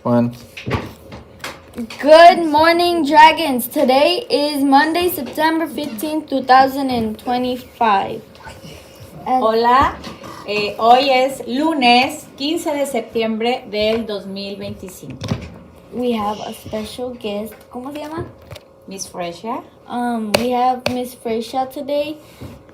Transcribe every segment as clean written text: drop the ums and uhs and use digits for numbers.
One. Good morning, dragons. Today is Monday, September 15th, 2025. Hola, hoy es lunes 15 de septiembre del 2025. We have a special guest. ¿Cómo se llama? Miss Fresha. We have Miss Fresha today.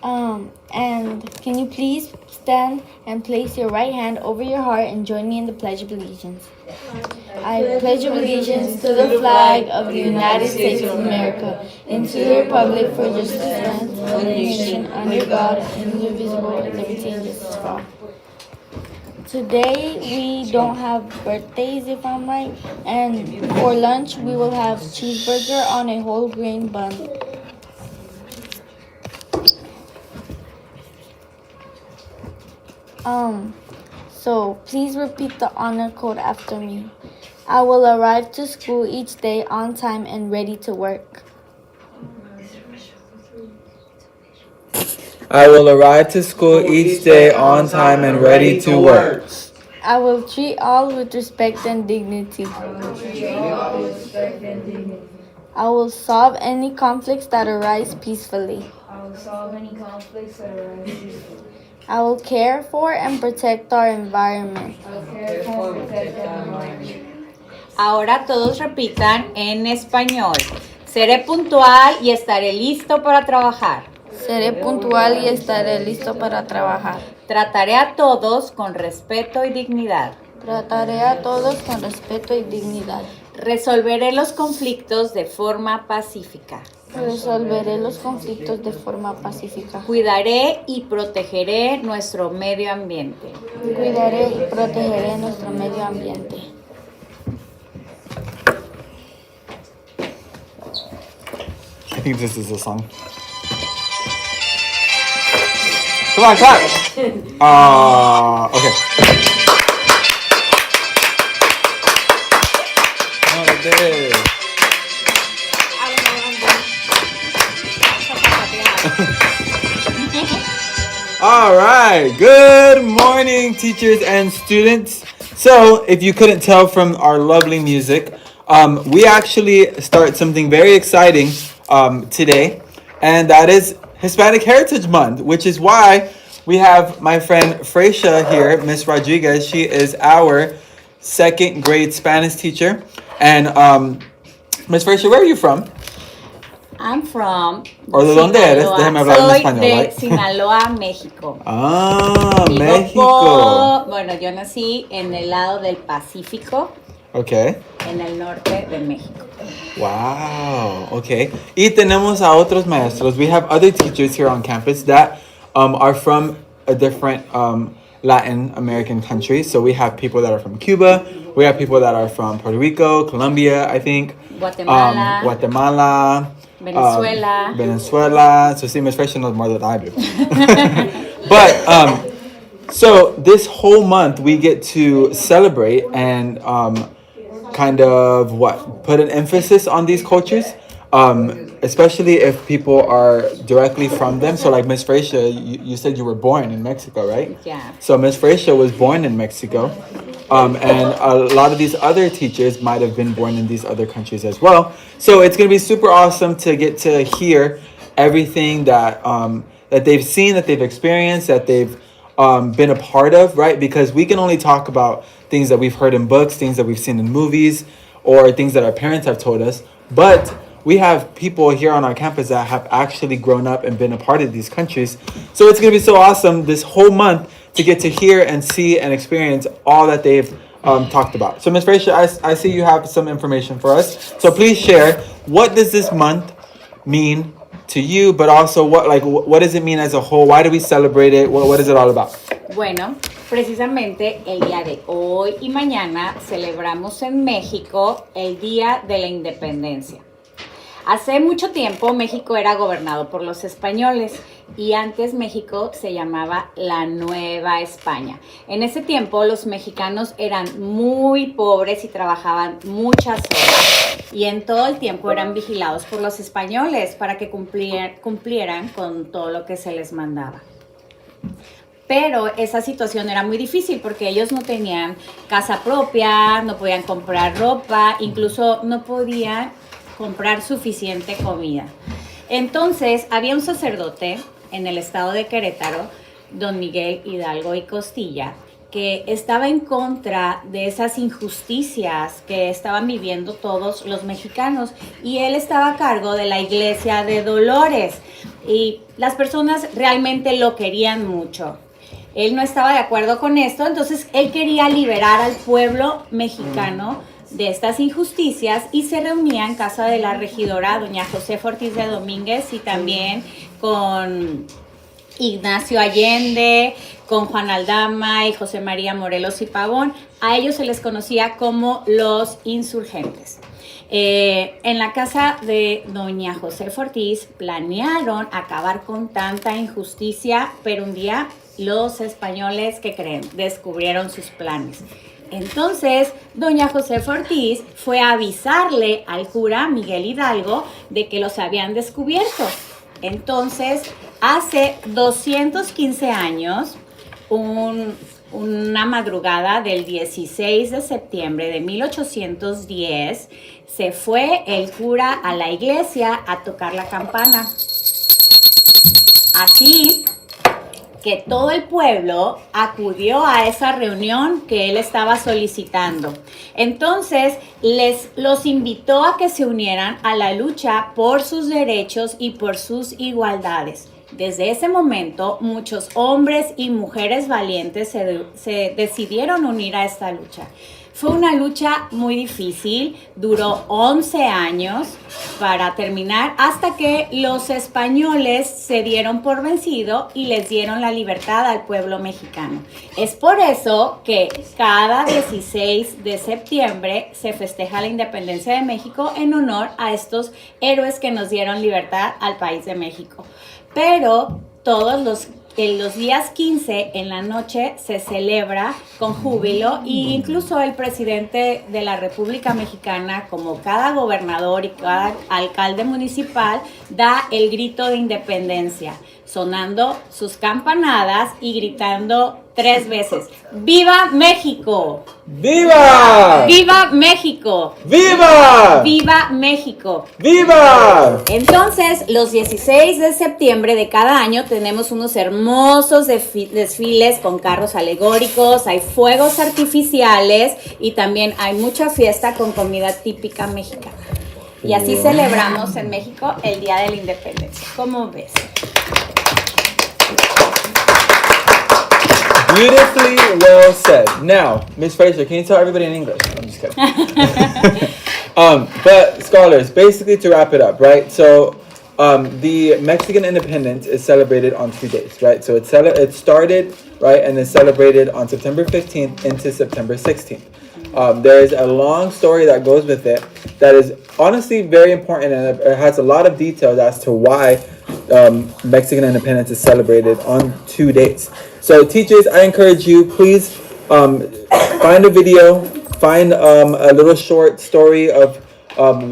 And can you please stand and place your right hand over your heart and join me in the Pledge of Allegiance? I pledge allegiance to the flag of the United States of America and to the republic for which it stands, one nation, under God, indivisible, with liberty and justice for all. Today we don't have birthdays, if I'm right, and for lunch we will have cheeseburger on a whole grain bun. So please repeat the honor code after me. I will arrive to school each day on time and ready to work. I will arrive to school each day on time and ready to work. I will treat all with respect and dignity. I will solve any conflicts that arise peacefully. I will care for and protect our environment. Ahora todos repitan en español. Seré puntual y estaré listo para trabajar. Seré puntual y estaré listo para trabajar. Trataré a todos con respeto y dignidad. Trataré a todos con respeto y dignidad. Resolveré los conflictos de forma pacífica. Resolveré los conflictos de forma pacífica. Cuidaré y protegeré nuestro medio ambiente. Cuidaré y protegeré nuestro medio ambiente. I think this is a song. Come on, clap. Okay. Oh, there. All right. Good morning, teachers and students. So, if you couldn't tell from our lovely music, we actually start something very exciting today, and that is Hispanic Heritage Month, which is why we have my friend Fresha here, Miss Rodriguez. She is our second grade Spanish teacher. And Miss Fresha, where are you from? I'm from ¿O de dónde eres? Déjame hablar en Soy español, de right? Sinaloa, México. Ah, Vivo México. Bueno, yo nací en el lado del Pacífico, Okay. en el norte de México. Wow. Okay. Y tenemos a otros maestros. We have other teachers here on campus that are from a different Latin American country. So we have people that are from Cuba. We have people that are from Puerto Rico, Colombia, I think. Guatemala. Venezuela. So see, Ms. Fresha knows more than I do. But so this whole month we get to celebrate and kind of put an emphasis on these cultures, especially if people are directly from them. So like Ms. Fresha, you said you were born in Mexico, right? Yeah. So Ms. Fresha was born in Mexico. And a lot of these other teachers might have been born in these other countries as well. So it's going to be super awesome to get to hear everything that that they've seen, that they've experienced, that they've been a part of, right? Because we can only talk about things that we've heard in books, things that we've seen in movies, or things that our parents have told us. But we have people here on our campus that have actually grown up and been a part of these countries. So it's going to be so awesome this whole month to get to hear and see and experience all that they've talked about. So Ms. Fresha, I see you have some information for us. So please share, what does this month mean to you, but also what does it mean as a whole? Why do we celebrate it? What is it all about? Bueno, precisamente el día de hoy y mañana celebramos en México el Día de la Independencia. Hace mucho tiempo México era gobernado por los españoles y antes México se llamaba la Nueva España. En ese tiempo los mexicanos eran muy pobres y trabajaban muchas horas y en todo el tiempo eran vigilados por los españoles para que cumplieran con todo lo que se les mandaba. pero esa situación era muy difícil porque ellos no tenían casa propia, no podían comprar ropa, incluso no podían comprar suficiente comida. Entonces, había un sacerdote en el estado de Querétaro, don Miguel Hidalgo y Costilla, que estaba en contra de esas injusticias que estaban viviendo todos los mexicanos, y él estaba a cargo de la iglesia de Dolores y las personas realmente lo querían mucho. Él no estaba de acuerdo con esto, entonces él quería liberar al pueblo mexicano de estas injusticias y se reunía en casa de la regidora doña Josefa Ortiz de Domínguez y también con Ignacio Allende, con Juan Aldama y José María Morelos y Pavón. A ellos se les conocía como los insurgentes. En la casa de doña Josefa Ortiz planearon acabar con tanta injusticia, pero un día los españoles, ¿qué creen?, descubrieron sus planes. Entonces, doña Josefa Ortiz fue a avisarle al cura Miguel Hidalgo de que los habían descubierto. Entonces, hace 215 años, una madrugada del 16 de septiembre de 1810, se fue el cura a la iglesia a tocar la campana. Así que todo el pueblo acudió a esa reunión que él estaba solicitando. Entonces, los invitó a que se unieran a la lucha por sus derechos y por sus igualdades. Desde ese momento, muchos hombres y mujeres valientes se decidieron unir a esta lucha. Fue una lucha muy difícil, duró 11 años para terminar, hasta que los españoles se dieron por vencido y les dieron la libertad al pueblo mexicano. Es por eso que cada 16 de septiembre se festeja la independencia de México en honor a estos héroes que nos dieron libertad al país de México. Pero en los días 15 en la noche se celebra con júbilo, e incluso el presidente de la República Mexicana, como cada gobernador y cada alcalde municipal, da el grito de independencia, sonando sus campanadas y gritando 3 veces: ¡Viva México! ¡Viva! ¡Viva México! ¡Viva! ¡Viva México! ¡Viva! Entonces, los 16 de septiembre de cada año tenemos unos hermosos desfiles con carros alegóricos, hay fuegos artificiales y también hay mucha fiesta con comida típica mexicana. Y así celebramos en México el Día de la Independencia. ¿Cómo ves? Beautifully well said. Now, Ms. Fraser, can you tell everybody in English? I'm just kidding. But scholars, basically to wrap it up, right? So, the Mexican independence is celebrated on 2 days, right? So it started, right, and is celebrated on September 15th into September 16th. There is a long story that goes with it that is honestly very important, and it has a lot of details as to why Mexican independence is celebrated on 2 days. So teachers, I encourage you, please find a video, find a little short story of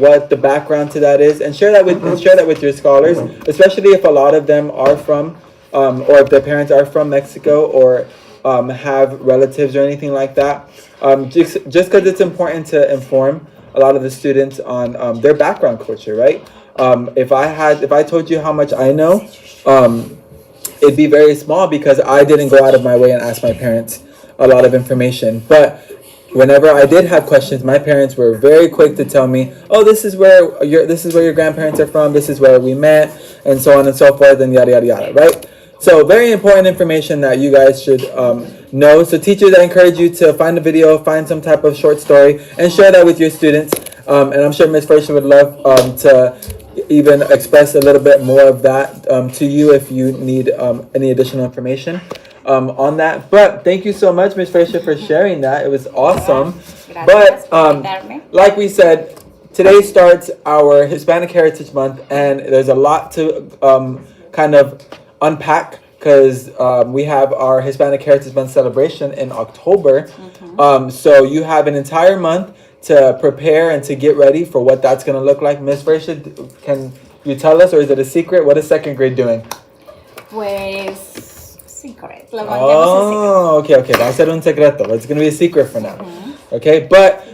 what the background to that is, and share that with your scholars, especially if a lot of them are from, or if their parents are from Mexico, or have relatives or anything like that. Just because it's important to inform a lot of the students on their background culture, right? If I told you how much I know, it'd be very small because I didn't go out of my way and ask my parents a lot of information. But whenever I did have questions, my parents were very quick to tell me, "Oh, this is where your grandparents are from. This is where we met," and so on and so forth, and yada yada yada. Right? So very important information that you guys should know. So teachers, I encourage you to find a video, find some type of short story, and share that with your students. And I'm sure Ms. Fraser would love to even express a little bit more of that to you if you need any additional information on that. But thank you so much, Ms. Fraser, for sharing that. It was awesome. But like we said, today starts our Hispanic Heritage Month, and there's a lot to kind of unpack because we have our Hispanic Heritage Month celebration in October. So you have an entire month to prepare and to get ready for what that's going to look like. Ms. Fraser, can you tell us, or is it a secret? What is second grade doing? Pues secret. Lo mantemos en secreto. Oh, okay. Va a ser un secreto. It's going to be a secret for now. Okay, but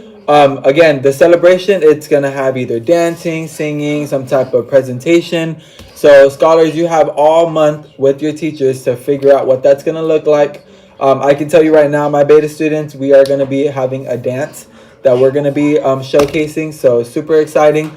again, the celebration, it's going to have either dancing, singing, some type of presentation. So scholars, you have all month with your teachers to figure out what that's going to look like. I can tell you right now, my beta students, we are going to be having a dance that we're going to be showcasing. So super exciting.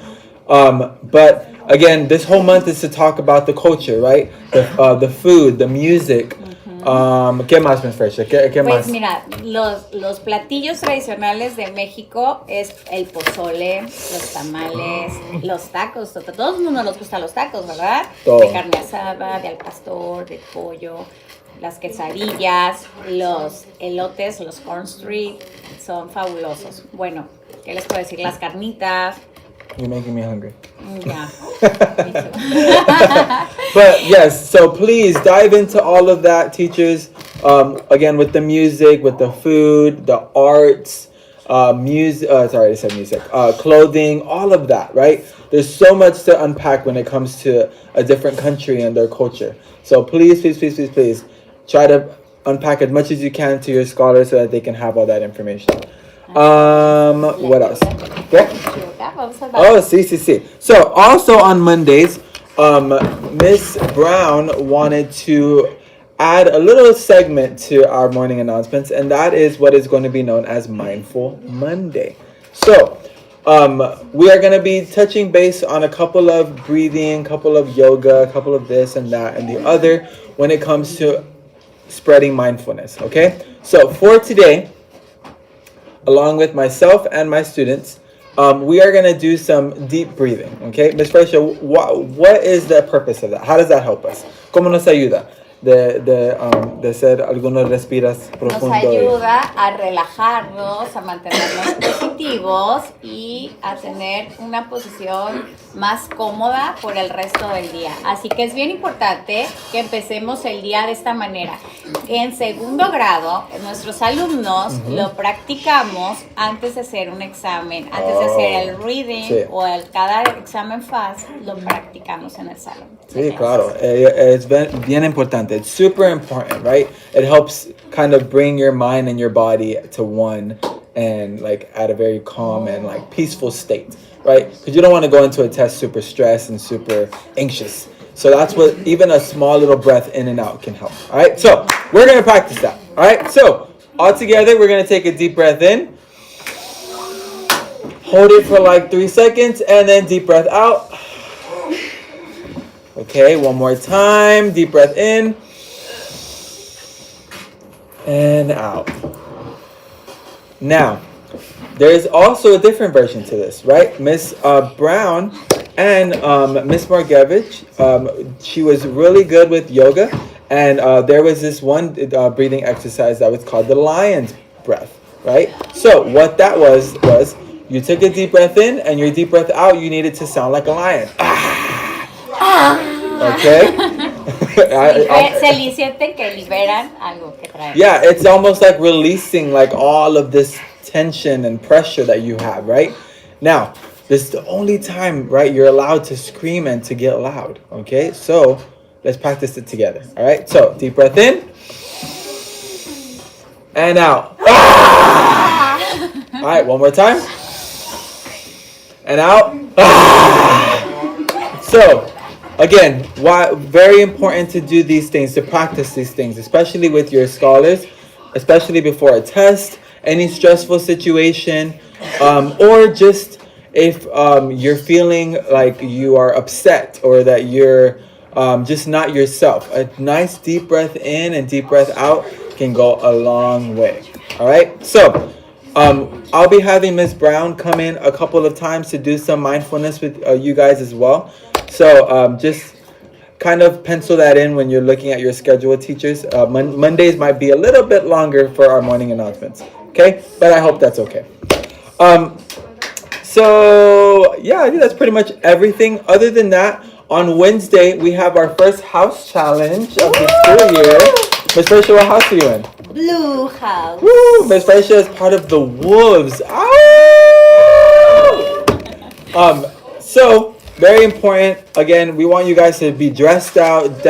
But again, this whole month is to talk about the culture, right? The food, the music. ¿Qué más, Miss Fresha? ¿Qué Pues más? mira, los platillos tradicionales de México es el pozole, los tamales, los tacos. Todo el mundo nos gustan los tacos, ¿verdad? Todo. De carne asada, de al pastor, de pollo, las quesadillas, los elotes, los corn street, son fabulosos. Bueno, ¿qué les puedo decir? Las carnitas. You're making me hungry. Yeah, me too. But yes, so please dive into all of that, teachers. Again, with the music, with the food, the arts, music. Sorry, I said music. Clothing, all of that, right? There's so much to unpack when it comes to a different country and their culture. So please, please, please, please, please try to unpack as much as you can to your scholars so that they can have all that information. What else? Yeah. Oh, see. So also on Mondays, Miss Brown wanted to add a little segment to our morning announcements, and that is what is going to be known as Mindful Monday. So we are going to be touching base on a couple of breathing, couple of yoga, a couple of this and that and the other when it comes to spreading mindfulness. Okay, so for today, along with myself and my students, we are going to do some deep breathing. Okay, Ms. Fresha, what is the purpose of that? How does that help us? ¿Cómo nos ayuda? De hacer algunos respiras profundos. Nos ayuda a relajarnos, a mantenernos positivos y a tener una posición más cómoda por el resto del día. Así que es bien importante que empecemos el día de esta manera. En segundo grado, nuestros alumnos lo practicamos antes de hacer un examen, antes de hacer el reading o cada examen fast, lo practicamos en el salón. Sí, claro. Es bien importante. It's super important, right? It helps kind of bring your mind and your body to one and like at a very calm and like peaceful state, right? Because you don't want to go into a test super stressed and super anxious. So that's what even a small little breath in and out can help. All right. So we're going to practice that. All right. So all together, we're going to take a deep breath in. Hold it for like 3 seconds and then deep breath out. Okay, one more time. Deep breath in and out. Now, there's also a different version to this, right? Miss Brown and Miss Margevich, she was really good with yoga, and there was this one breathing exercise that was called the lion's breath, right? So what that was you took a deep breath in, and your deep breath out, you needed to sound like a lion. Okay? Se sienten que liberan algo que traen. Yeah, it's almost like releasing like all of this tension and pressure that you have, right? Now, this is the only time, right, you're allowed to scream and to get loud, okay? So, let's practice it together, all right? So, deep breath in and out. All right, one more time. And out. So, again, why very important to do these things, to practice these things, especially with your scholars, especially before a test, any stressful situation, or just if you're feeling like you are upset or that you're just not yourself. A nice deep breath in and deep breath out can go a long way. All right, so I'll be having Miss Brown come in a couple of times to do some mindfulness with you guys as well. So just kind of pencil that in when you're looking at your schedule, teachers. Mondays might be a little bit longer for our morning announcements. Okay, but I hope that's okay. So yeah, I think that's pretty much everything. Other than that, on Wednesday we have our first house challenge of the school year. Miss Fresha, what house are you in? Blue house. Woo! Miss Fresha is part of the Wolves. Ow! So very important. Again, we want you guys to be dressed out,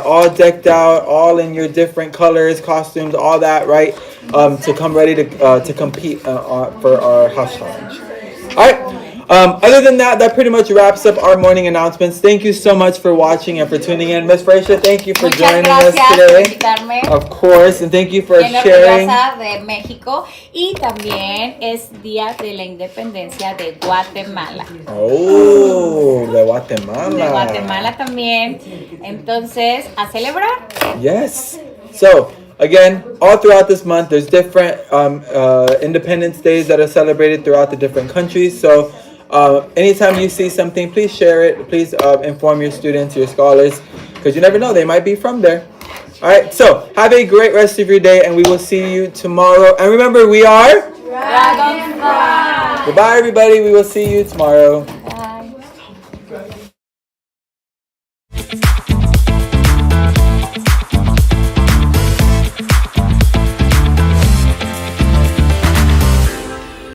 all decked out, all in your different colors, costumes, all that, right? To come ready to compete for our house challenge. All right. Other than that, that pretty much wraps up our morning announcements. Thank you so much for watching and for tuning in. Miss Fraser, thank you for Muchas joining us gracias por today. invitarme. Of course, and thank you for Bien sharing. orgullosa de México y también es Día de la Independencia de Guatemala. Oh, de Guatemala. De Guatemala también. Entonces, a celebrar. Yes. So, again, all throughout this month, there's different Independence Days that are celebrated throughout the different countries. So, anytime you see something, please share it. Please inform your students, your scholars, because you never know, they might be from there. All right, so have a great rest of your day, and we will see you tomorrow. And remember, we are Dragonfly. Goodbye, everybody. We will see you tomorrow.